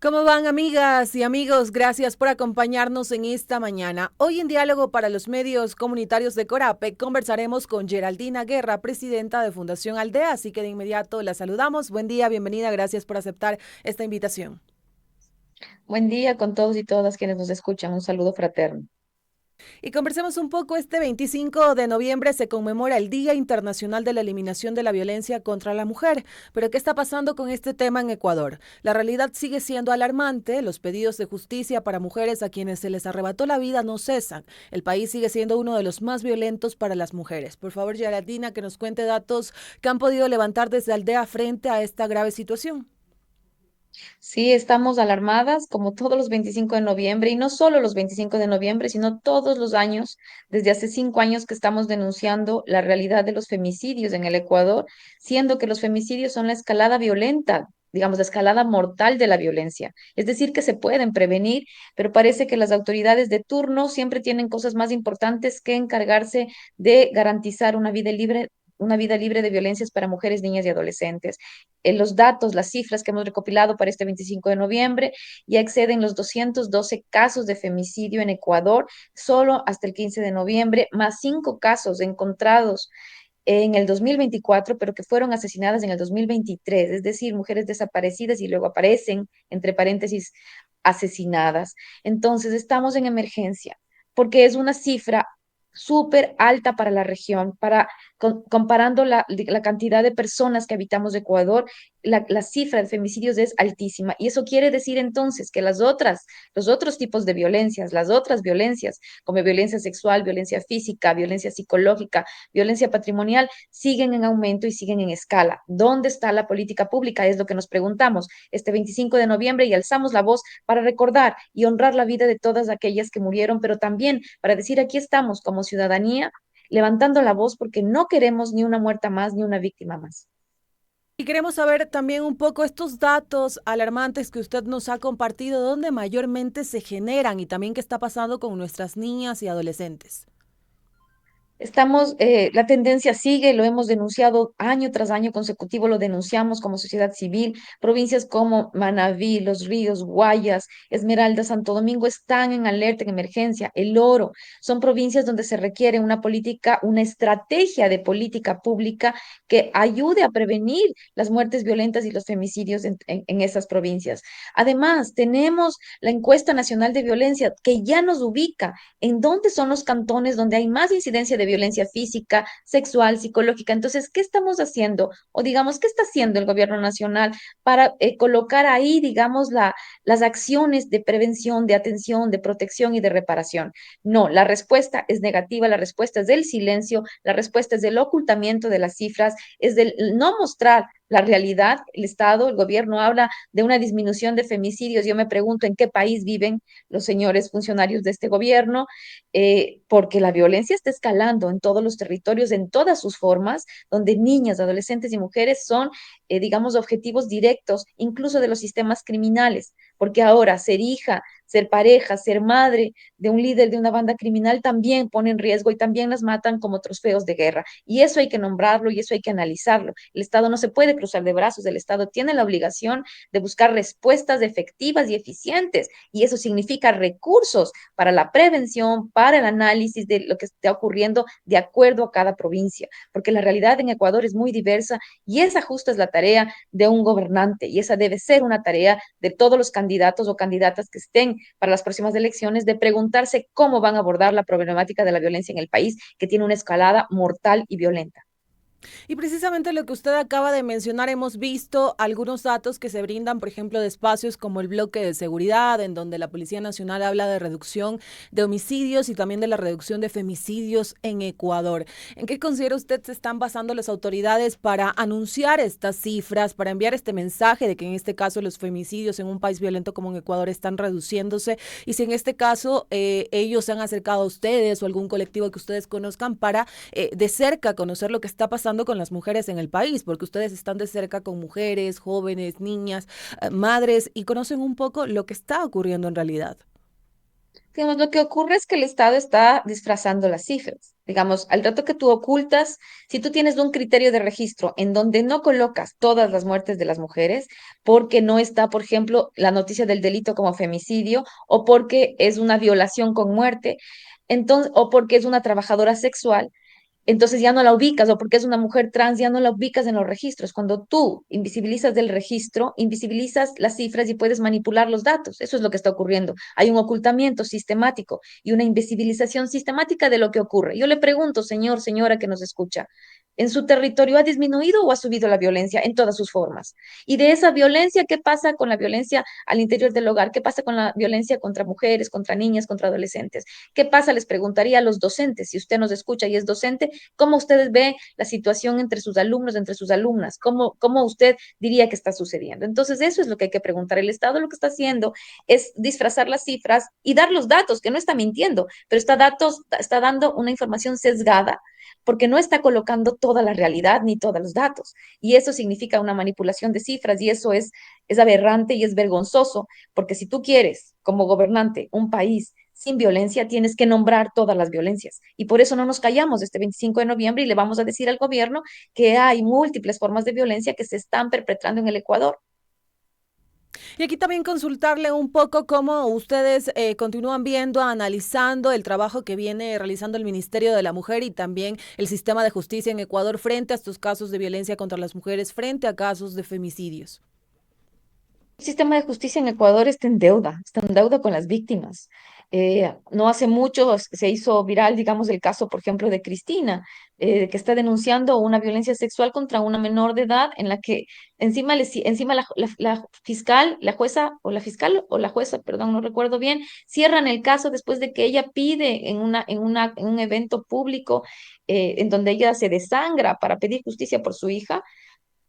¿Cómo van, amigas y amigos? Gracias por acompañarnos en esta mañana. Hoy en Diálogo para los Medios Comunitarios de Corape conversaremos con Geraldina Guerra, presidenta de Fundación Aldea, así que de inmediato la saludamos. Buen día, bienvenida, gracias por aceptar esta invitación. Buen día con todos y todas quienes nos escuchan. Un saludo fraterno. Y conversemos un poco, este 25 de noviembre se conmemora el Día Internacional de la Eliminación de la Violencia contra la Mujer. Pero ¿qué está pasando con este tema en Ecuador? La realidad sigue siendo alarmante, los pedidos de justicia para mujeres a quienes se les arrebató la vida no cesan. El país sigue siendo uno de los más violentos para las mujeres. Por favor, Geraldina, que nos cuente datos que han podido levantar desde Aldea frente a esta grave situación. Sí, estamos alarmadas como todos los 25 de noviembre y no solo los 25 de noviembre, sino todos los años, desde hace 5 años que estamos denunciando la realidad de los femicidios en el Ecuador, siendo que los femicidios son la escalada violenta, digamos, la escalada mortal de la violencia. Es decir, que se pueden prevenir, pero parece que las autoridades de turno siempre tienen cosas más importantes que encargarse de garantizar una vida libre de violencias para mujeres, niñas y adolescentes. Los datos, las cifras que hemos recopilado para este 25 de noviembre ya exceden los 212 casos de femicidio en Ecuador, solo hasta el 15 de noviembre, más 5 casos encontrados en el 2024, pero que fueron asesinadas en el 2023, es decir, mujeres desaparecidas y luego aparecen, entre paréntesis, asesinadas. Entonces, estamos en emergencia, porque es una cifra súper alta para la región, comparando la cantidad de personas que habitamos Ecuador, la cifra de femicidios es altísima. Y eso quiere decir entonces que los otros tipos de violencias, las otras violencias, como violencia sexual, violencia física, violencia psicológica, violencia patrimonial, siguen en aumento y siguen en escala. ¿Dónde está la política pública? Es lo que nos preguntamos este 25 de noviembre y alzamos la voz para recordar y honrar la vida de todas aquellas que murieron, pero también para decir aquí estamos como ciudadanía levantando la voz porque no queremos ni una muerta más ni una víctima más. Y queremos saber también un poco estos datos alarmantes que usted nos ha compartido, dónde mayormente se generan y también qué está pasando con nuestras niñas y adolescentes. La tendencia sigue, lo hemos denunciado año tras año consecutivo, lo denunciamos como sociedad civil. Provincias como Manabí, Los Ríos, Guayas, Esmeralda, Santo Domingo están en alerta, en emergencia. El Oro, son provincias donde se requiere una política, una estrategia de política pública que ayude a prevenir las muertes violentas y los femicidios en esas provincias. Además, tenemos la encuesta nacional de violencia que ya nos ubica en dónde son los cantones donde hay más incidencia de violencia física, sexual, psicológica. Entonces, ¿qué estamos haciendo? O digamos, ¿qué está haciendo el gobierno nacional para colocar ahí, digamos, las acciones de prevención, de atención, de protección y de reparación? No, la respuesta es negativa, la respuesta es del silencio, la respuesta es del ocultamiento de las cifras, es del no mostrar la realidad. El Estado, el gobierno habla de una disminución de femicidios. Yo me pregunto en qué país viven los señores funcionarios de este gobierno, porque la violencia está escalando en todos los territorios, en todas sus formas, donde niñas, adolescentes y mujeres son, digamos, objetivos directos, incluso de los sistemas criminales, porque ahora ser hija, ser pareja, ser madre de un líder de una banda criminal también pone en riesgo y también las matan como trofeos de guerra. Y eso hay que nombrarlo y eso hay que analizarlo. El Estado no se puede cruzar de brazos, el Estado tiene la obligación de buscar respuestas efectivas y eficientes, y eso significa recursos para la prevención, para el análisis de lo que está ocurriendo de acuerdo a cada provincia, porque la realidad en Ecuador es muy diversa y esa justa es la tarea de un gobernante y esa debe ser una tarea de todos los candidatos o candidatas que estén para las próximas elecciones, de preguntarse cómo van a abordar la problemática de la violencia en el país, que tiene una escalada mortal y violenta. Y precisamente lo que usted acaba de mencionar, hemos visto algunos datos que se brindan, por ejemplo, de espacios como el bloque de seguridad, en donde la Policía Nacional habla de reducción de homicidios y también de la reducción de femicidios en Ecuador. ¿En qué considera usted se están basando las autoridades para anunciar estas cifras, para enviar este mensaje de que en este caso los femicidios en un país violento como en Ecuador están reduciéndose? Y si en este caso ellos se han acercado a ustedes o algún colectivo que ustedes conozcan para de cerca conocer lo que está pasando con las mujeres en el país, porque ustedes están de cerca con mujeres, jóvenes, niñas, madres y conocen un poco lo que está ocurriendo en realidad. Digamos, lo que ocurre es que el Estado está disfrazando las cifras. Digamos, al rato que tú ocultas, si tú tienes un criterio de registro en donde no colocas todas las muertes de las mujeres, porque no está, por ejemplo, la noticia del delito como femicidio, o porque es una violación con muerte, entonces, o porque es una trabajadora sexual, entonces ya no la ubicas, o porque es una mujer trans, ya no la ubicas en los registros. Cuando tú invisibilizas del registro, invisibilizas las cifras y puedes manipular los datos. Eso es lo que está ocurriendo. Hay un ocultamiento sistemático y una invisibilización sistemática de lo que ocurre. Yo le pregunto, señor, señora que nos escucha, ¿en su territorio ha disminuido o ha subido la violencia en todas sus formas? Y de esa violencia, ¿qué pasa con la violencia al interior del hogar? ¿Qué pasa con la violencia contra mujeres, contra niñas, contra adolescentes? ¿Qué pasa? Les preguntaría a los docentes, si usted nos escucha y es docente, ¿cómo ustedes ven la situación entre sus alumnos, entre sus alumnas? ¿Cómo usted diría que está sucediendo? Entonces, eso es lo que hay que preguntar. El Estado lo que está haciendo es disfrazar las cifras y dar los datos, que no está mintiendo, pero está dando una información sesgada porque no está colocando toda la realidad ni todos los datos. Y eso significa una manipulación de cifras y eso es aberrante y es vergonzoso, porque si tú quieres, como gobernante, un país sin violencia, tienes que nombrar todas las violencias. Y por eso no nos callamos este 25 de noviembre y le vamos a decir al gobierno que hay múltiples formas de violencia que se están perpetrando en el Ecuador. Y aquí también consultarle un poco cómo ustedes continúan viendo, analizando el trabajo que viene realizando el Ministerio de la Mujer y también el sistema de justicia en Ecuador frente a estos casos de violencia contra las mujeres, frente a casos de femicidios. El sistema de justicia en Ecuador está en deuda con las víctimas. No hace mucho se hizo viral, digamos, el caso, por ejemplo, de Cristina, que está denunciando una violencia sexual contra una menor de edad en la que encima la fiscal, la jueza o la fiscal o la jueza, perdón, no recuerdo bien, cierran el caso después de que ella pide en un evento público en donde ella se desangra para pedir justicia por su hija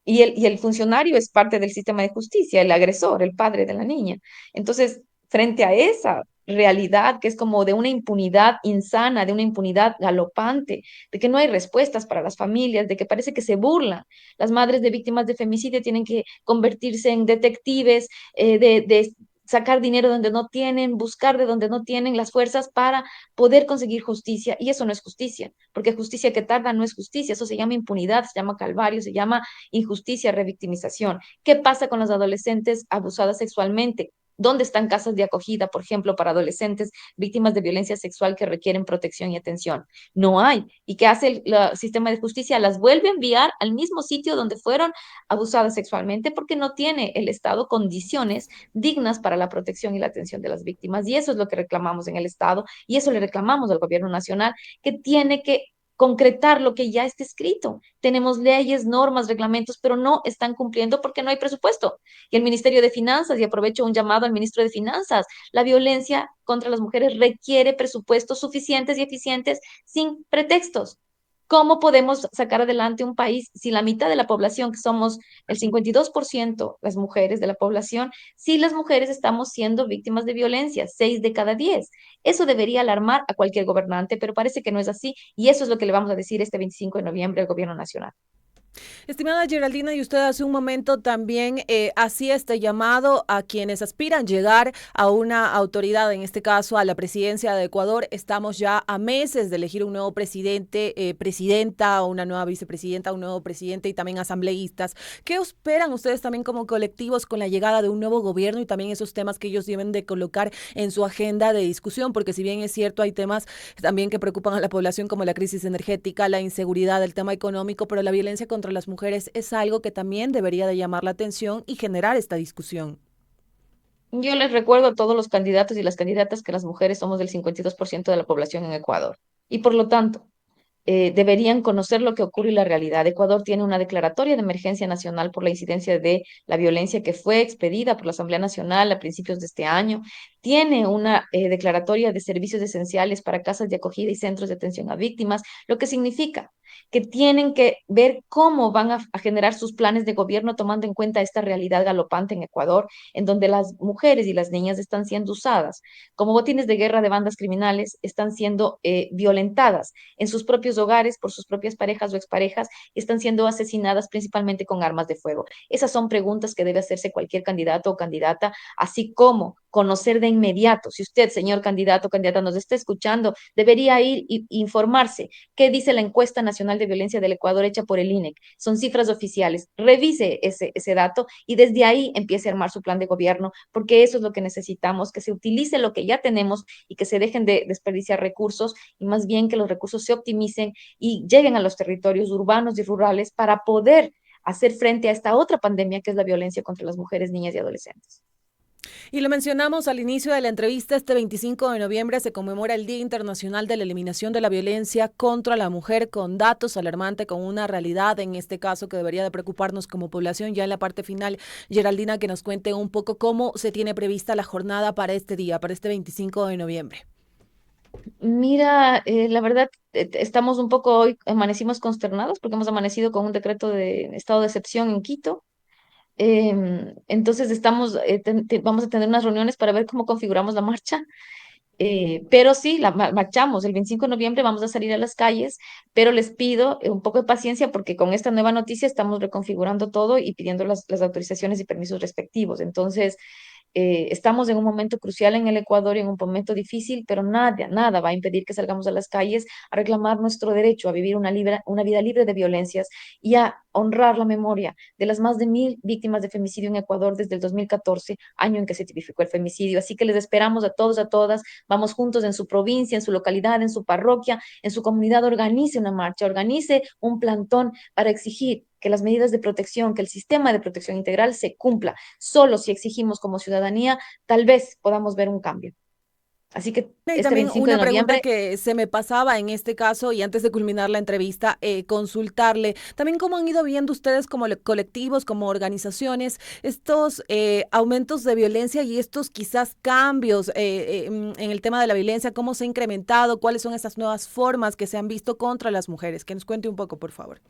y el funcionario es parte del sistema de justicia, el agresor, el padre de la niña. Entonces, frente a esa realidad que es como de una impunidad insana, de una impunidad galopante, de que no hay respuestas para las familias, de que parece que se burlan. Las madres de víctimas de femicidio tienen que convertirse en detectives, de sacar dinero donde no tienen, buscar de donde no tienen las fuerzas para poder conseguir justicia. Y eso no es justicia, porque justicia que tarda no es justicia, eso se llama impunidad, se llama calvario, se llama injusticia, revictimización. ¿Qué pasa con las adolescentes abusadas sexualmente? ¿Dónde están casas de acogida, por ejemplo, para adolescentes víctimas de violencia sexual que requieren protección y atención? No hay. ¿Y qué hace el sistema de justicia? Las vuelve a enviar al mismo sitio donde fueron abusadas sexualmente porque no tiene el Estado condiciones dignas para la protección y la atención de las víctimas. Y eso es lo que reclamamos en el Estado y eso le reclamamos al gobierno nacional, que tiene que concretar lo que ya está escrito. Tenemos leyes, normas, reglamentos, pero no están cumpliendo porque no hay presupuesto. Y el Ministerio de Finanzas, y aprovecho un llamado al ministro de Finanzas, la violencia contra las mujeres requiere presupuestos suficientes y eficientes sin pretextos. ¿Cómo podemos sacar adelante un país si la mitad de la población, que somos el 52% las mujeres de la población, si las mujeres estamos siendo víctimas de violencia, 6 de cada 10? Eso debería alarmar a cualquier gobernante, pero parece que no es así y eso es lo que le vamos a decir este 25 de noviembre al gobierno nacional. Estimada Geraldina, y usted hace un momento también hacía este llamado a quienes aspiran llegar a una autoridad, en este caso a la presidencia de Ecuador. Estamos ya a meses de elegir un nuevo presidente, presidenta, o una nueva vicepresidenta, un nuevo presidente y también asambleístas. ¿Qué esperan ustedes también como colectivos con la llegada de un nuevo gobierno y también esos temas que ellos deben de colocar en su agenda de discusión? Porque si bien es cierto, hay temas también que preocupan a la población como la crisis energética, la inseguridad, el tema económico, pero la violencia contra las mujeres es algo que también debería de llamar la atención y generar esta discusión. Yo les recuerdo a todos los candidatos y las candidatas que las mujeres somos del 52% de la población en Ecuador. Y por lo tanto, deberían conocer lo que ocurre y la realidad. Ecuador tiene una declaratoria de emergencia nacional por la incidencia de la violencia que fue expedida por la Asamblea Nacional a principios de este año. Tiene una declaratoria de servicios esenciales para casas de acogida y centros de atención a víctimas, lo que significa que tienen que ver cómo van a generar sus planes de gobierno tomando en cuenta esta realidad galopante en Ecuador, en donde las mujeres y las niñas están siendo usadas como botines de guerra de bandas criminales, están siendo violentadas en sus propios hogares por sus propias parejas o exparejas, están siendo asesinadas principalmente con armas de fuego. Esas son preguntas que debe hacerse cualquier candidato o candidata, así como conocer de inmediato. Si usted, señor candidato o candidata, nos está escuchando, debería ir e informarse qué dice la encuesta nacional de violencia del Ecuador hecha por el INEC. Son cifras oficiales. Revise ese dato y desde ahí empiece a armar su plan de gobierno, porque eso es lo que necesitamos, que se utilice lo que ya tenemos y que se dejen de desperdiciar recursos y más bien que los recursos se optimicen y lleguen a los territorios urbanos y rurales para poder hacer frente a esta otra pandemia que es la violencia contra las mujeres, niñas y adolescentes. Y lo mencionamos al inicio de la entrevista, este 25 de noviembre se conmemora el Día Internacional de la Eliminación de la Violencia contra la Mujer, con datos alarmantes, con una realidad en este caso que debería de preocuparnos como población. Ya en la parte final, Geraldina, que nos cuente un poco cómo se tiene prevista la jornada para este día, para este 25 de noviembre. Mira, la verdad, estamos un poco hoy, amanecimos consternados porque hemos amanecido con un decreto de estado de excepción en Quito. Entonces vamos a tener unas reuniones para ver cómo configuramos la marcha. Pero sí, marchamos. El 25 de noviembre vamos a salir a las calles, pero les pido un poco de paciencia porque con esta nueva noticia estamos reconfigurando todo y pidiendo las autorizaciones y permisos respectivos. Entonces, estamos en un momento crucial en el Ecuador y en un momento difícil, pero nada va a impedir que salgamos a las calles a reclamar nuestro derecho a vivir una vida libre de violencias y a honrar la memoria de las más de 1.000 víctimas de femicidio en Ecuador desde el 2014, año en que se tipificó el femicidio. Así que les esperamos a todos, a todas. Vamos juntos en su provincia, en su localidad, en su parroquia, en su comunidad. Organice una marcha, organice un plantón para exigir que las medidas de protección, que el sistema de protección integral se cumpla. Solo si exigimos como ciudadanía, tal vez podamos ver un cambio. Así que Y este también 25 de una pregunta noviembre que se me pasaba en este caso y antes de culminar la entrevista, consultarle también cómo han ido viendo ustedes como colectivos, como organizaciones, estos aumentos de violencia y estos quizás cambios en el tema de la violencia, cómo se ha incrementado, cuáles son esas nuevas formas que se han visto contra las mujeres. Que nos cuente un poco, por favor.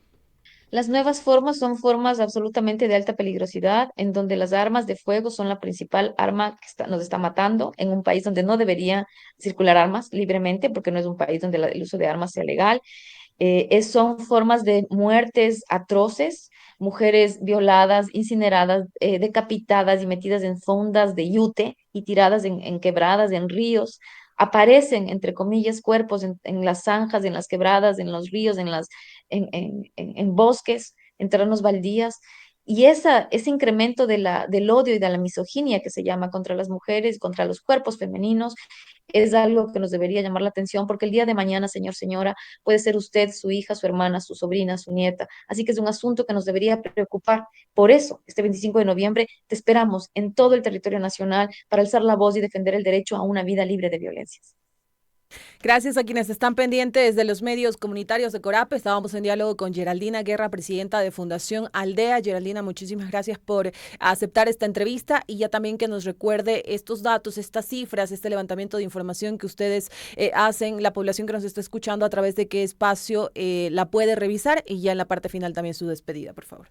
las nuevas formas son formas absolutamente de alta peligrosidad, en donde las armas de fuego son la principal arma que nos está matando en un país donde no debería circular armas libremente, porque no es un país donde el uso de armas sea legal. Son formas de muertes atroces, mujeres violadas, incineradas, decapitadas y metidas en fondas de yute y tiradas en quebradas, en ríos. Aparecen, entre comillas, cuerpos en las zanjas, en las quebradas, en los ríos, en bosques, en terrenos baldías. Y ese incremento del odio y de la misoginia que se llama contra las mujeres, contra los cuerpos femeninos, es algo que nos debería llamar la atención porque el día de mañana, señor, señora, puede ser usted, su hija, su hermana, su sobrina, su nieta. Así que es un asunto que nos debería preocupar. Por eso, este 25 de noviembre te esperamos en todo el territorio nacional para alzar la voz y defender el derecho a una vida libre de violencias. Gracias a quienes están pendientes de los medios comunitarios de Corape. Estábamos en diálogo con Geraldina Guerra, presidenta de Fundación Aldea. Geraldina, muchísimas gracias por aceptar esta entrevista y ya también que nos recuerde estos datos, estas cifras, este levantamiento de información que ustedes hacen, la población que nos está escuchando a través de qué espacio la puede revisar y ya en la parte final también su despedida, por favor.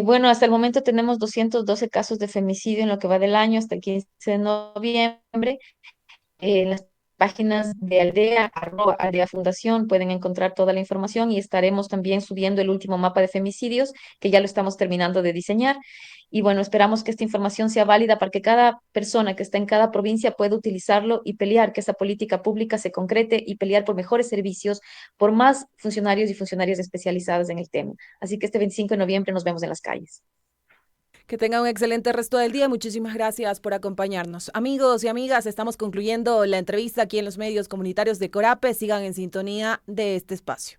Bueno, hasta el momento tenemos 212 casos de femicidio en lo que va del año hasta el 15 de noviembre. En las páginas de Aldea, @Aldea Fundación, pueden encontrar toda la información y estaremos también subiendo el último mapa de femicidios, que ya lo estamos terminando de diseñar. Y bueno, esperamos que esta información sea válida para que cada persona que está en cada provincia pueda utilizarlo y pelear que esa política pública se concrete y pelear por mejores servicios, por más funcionarios y funcionarias especializadas en el tema. Así que este 25 de noviembre nos vemos en las calles. Que tenga un excelente resto del día. Muchísimas gracias por acompañarnos. Amigos y amigas, estamos concluyendo la entrevista aquí en los medios comunitarios de Corape. Sigan en sintonía de este espacio.